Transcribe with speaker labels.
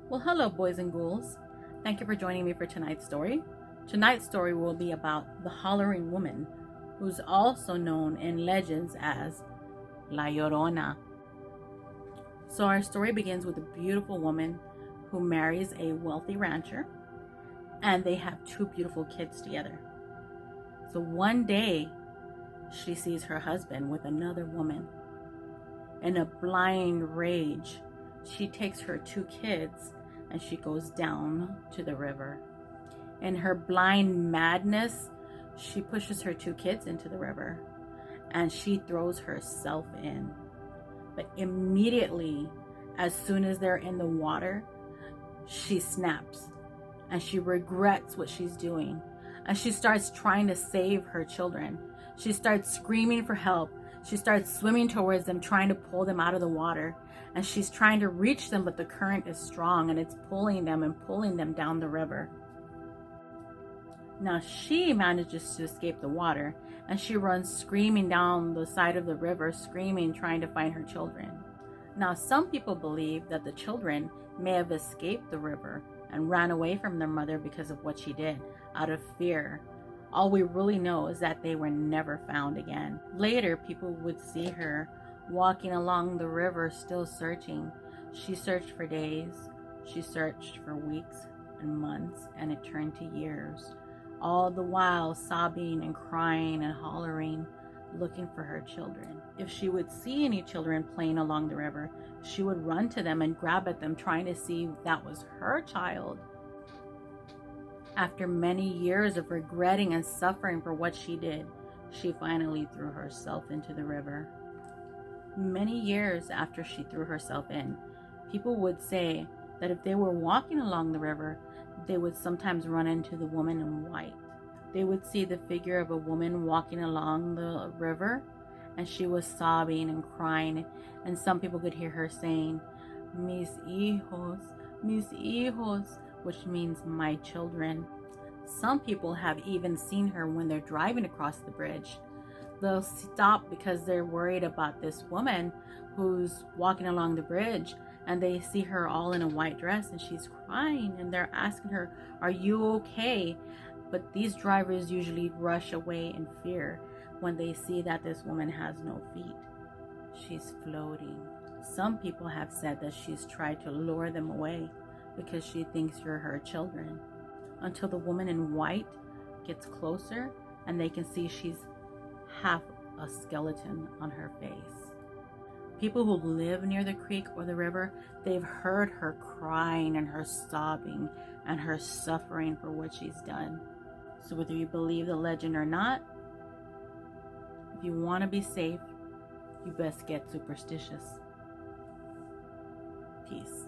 Speaker 1: Well, hello, boys and ghouls. Thank you for joining me for tonight's story. Tonight's story will be about the Hollering Woman, who's also known in legends as La Llorona. So, our story begins with a beautiful woman who marries a wealthy rancher, and they have two beautiful kids together. So, one day, she sees her husband with another woman. In a blind rage, she takes her two kids and she goes down to the river. In her blind madness, she pushes her two kids into the river and she throws herself in. But immediately, as soon as they're in the water, she snaps and she regrets what she's doing. And she starts trying to save her children. She starts screaming for help. She starts swimming towards them, trying to pull them out of the water. And she's trying to reach them, but the current is strong and it's pulling them and pulling them down the river. Now she manages to escape the water and she runs screaming down the side of the river, screaming, trying to find her children. Now, some people believe that the children may have escaped the river and ran away from their mother because of what she did, out of fear. All we really know is that they were never found again. Later, people would see her walking along the river, still searching. She searched for days, she searched for weeks and months, and it turned to years. All the while sobbing and crying and hollering, looking for her children. If she would see any children playing along the river, she would run to them and grab at them, trying to see if that was her child. After many years of regretting and suffering for what she did, she finally threw herself into the river. Many years after she threw herself in, people would say that if they were walking along the river, they would sometimes run into the woman in white. They would see the figure of a woman walking along the river, and she was sobbing and crying, and some people could hear her saying, mis hijos, which means my children. Some people have even seen her when they're driving across the bridge. They'll stop because they're worried about this woman who's walking along the bridge, and they see her all in a white dress and she's crying, and they're asking her, "Are you okay?" But these drivers usually rush away in fear when they see that this woman has no feet. She's floating. Some people have said that she's tried to lure them away because she thinks you're her children, until the woman in white gets closer and they can see she's half a skeleton on her face. People who live near the creek or the river, they've heard her crying and her sobbing and her suffering for what she's done. So whether you believe the legend or not, if you want to be safe, you best get superstitious. Peace.